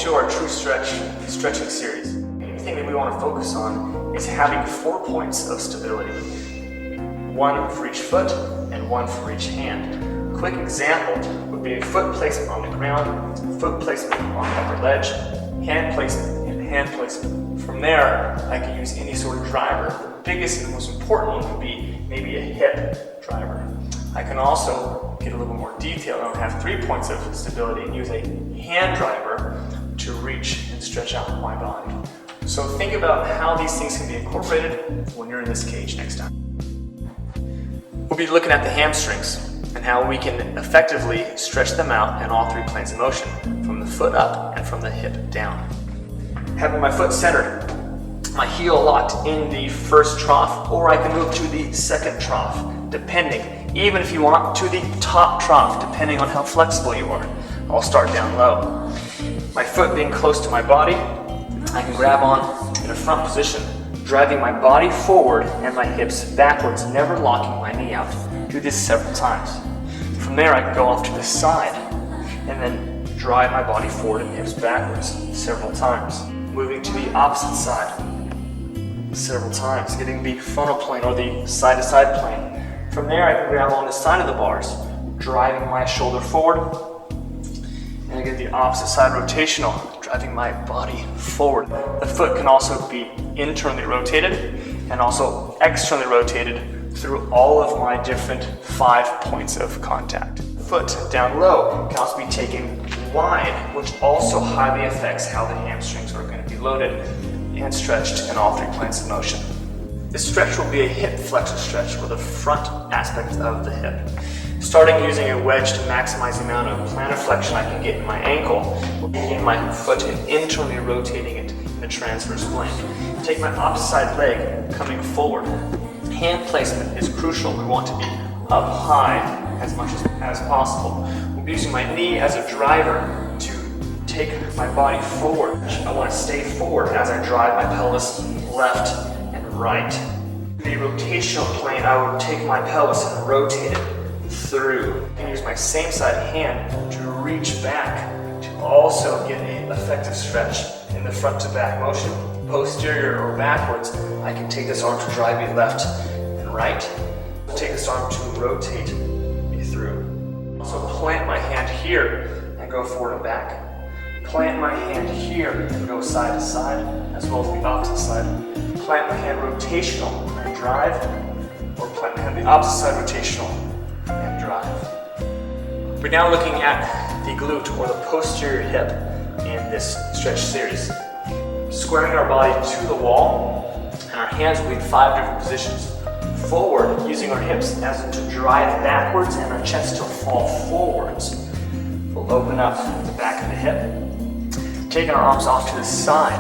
to our true stretching series. Anything that we want to focus on is having 4 points of stability. 1 for each foot and 1 for each hand. A quick example would be a foot placement on the ground, foot placement on the upper ledge, hand placement and hand placement. From there, I can use any sort of driver. The biggest and most important one would be maybe a hip driver. I can also get a little more detailed and have 3 points of stability and use a hand driver to reach and stretch out my body. So think about how these things can be incorporated when you're in this cage next time. We'll be looking at the hamstrings and how we can effectively stretch them out in all 3 planes of motion, from the foot up and from the hip down. Having my foot centered, my heel locked in the first trough, or I can move to the second trough, depending, even if you want, to the top trough, depending on how flexible you are. I'll start down low. My foot being close to my body, I can grab on in a front position, driving my body forward and my hips backwards, never locking my knee out. Do this several times. From there, I can go off to the side and then drive my body forward and hips backwards several times. Moving to the opposite side several times, getting the frontal plane or the side-to-side plane. From there, I can grab on the side of the bars, driving my shoulder forward, and again the opposite side rotational, driving my body forward. The foot can also be internally rotated and also externally rotated through all of my different 5 points of contact. Foot down low can also be taken wide, which also highly affects how the hamstrings are going to be loaded and stretched in all 3 planes of motion. This stretch will be a hip flexor stretch, or the front aspect of the hip. Starting using a wedge to maximize the amount of plantar flexion I can get in my ankle, taking my foot and internally rotating it in the transverse plane. Take my opposite side leg coming forward. Hand placement is crucial. We want to be up high as much as possible. We'll be using my knee as a driver to take my body forward. I want to stay forward as I drive my pelvis left and right. The rotational plane, I would take my pelvis and rotate it through. And use my same side hand to reach back to also get an effective stretch in the front to back motion. Posterior or backwards, I can take this arm to drive me left and right. Take this arm to rotate me through. Also plant my hand here and go forward and back. Plant my hand here and go side to side, as well as the opposite side. Plant my hand rotational and drive, or plant my hand the opposite side rotational and drive. We're now looking at the glute, or the posterior hip, in this stretch series. Squaring our body to the wall, and our hands will be in 5 different positions. Forward, using our hips as in to drive backwards and our chest to fall forwards. We'll open up the back of the hip, taking our arms off to the side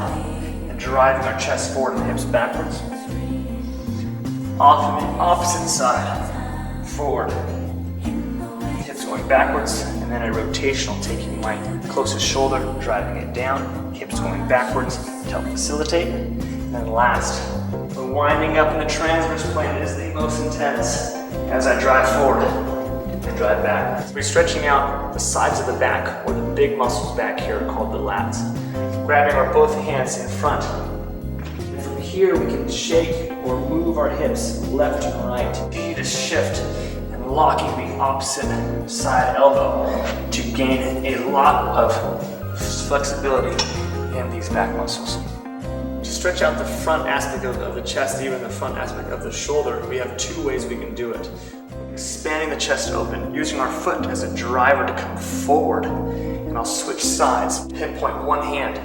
and driving our chest forward and hips backwards. Off on the opposite side, forward, hips going backwards, and then a rotational, taking my closest shoulder, driving it down, hips going backwards to help facilitate. And then last, we're winding up in the transverse plane. It is the most intense as I drive forward and drive back. So we're stretching out the sides of the back, or the big muscles back here are called the lats. Grabbing our both hands in front. And from here we can shake or move our hips left and right. Continue to shift and locking the opposite side elbow to gain a lot of flexibility in these back muscles. To stretch out the front aspect of the chest, even the front aspect of the shoulder, we have 2 ways we can do it. Expanding the chest open, using our foot as a driver to come forward, and I'll switch sides. Pinpoint one hand,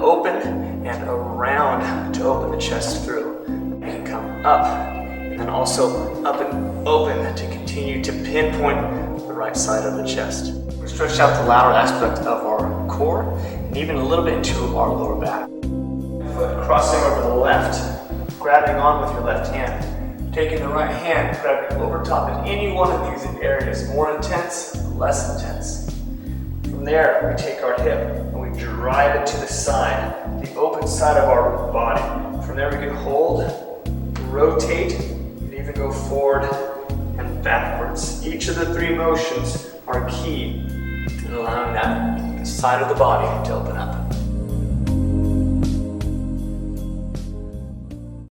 open and around to open the chest through. You can come up, and then also up and open to continue to pinpoint the right side of the chest. We stretch out the lateral aspect of our core, and even a little bit into our lower back. Foot crossing over the left, grabbing on with your left hand. Taking the right hand, grabbing over top in any one of these areas, more intense, less intense. From there, we take our hip and we drive it to the side, the open side of our body. From there, we can hold, rotate, and even go forward and backwards. Each of the 3 motions are key in allowing that side of the body to open up.